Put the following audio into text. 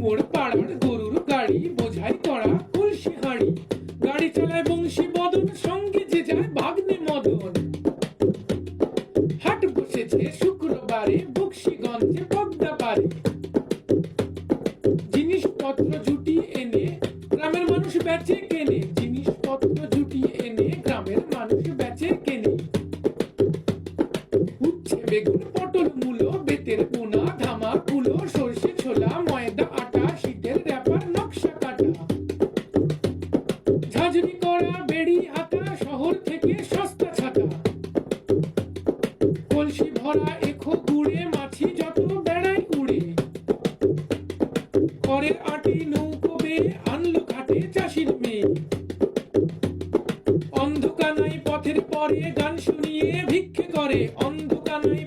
মোর পাড়ার গরুর গাড়ি বোঝাই করা কলসি হাঁড়ি, গাড়ি চালায় বংশী বদন, সঙ্গে যে যায় ভাগ্নে মদন। হাট বসেছে শুক্রবারে বক্সিগঞ্জে পদ্মা পারে, জিনিসপত্র জুটিয়ে এনে গ্রামের মানুষ বেচে কেনে, জিনিসপত্র জুটিয়ে এনে গ্রামের মানুষ বেচে কেনে। উচ্ছে বেগুন পটল মূলো বেতের পোনা ধামা কুলো সর্ষে ছোলা ময়দা আটা শীতের ব্যাপার নকশা কাটা, ঝাঁঝরি করা বেড়ি হাতা শহর থেকে সস্তা ছাতা। কলসি ভরা এখো গুড়ে মাছি যত বেড়ায় উড়ে, খড়ের আটি নৌকো বেয়ে আনলো ঘাটে চাষির মেয়ে। অন্ধকানাই পথের পরে গান শুনিয়ে ভিক্ষে করে, অন্ধকানাই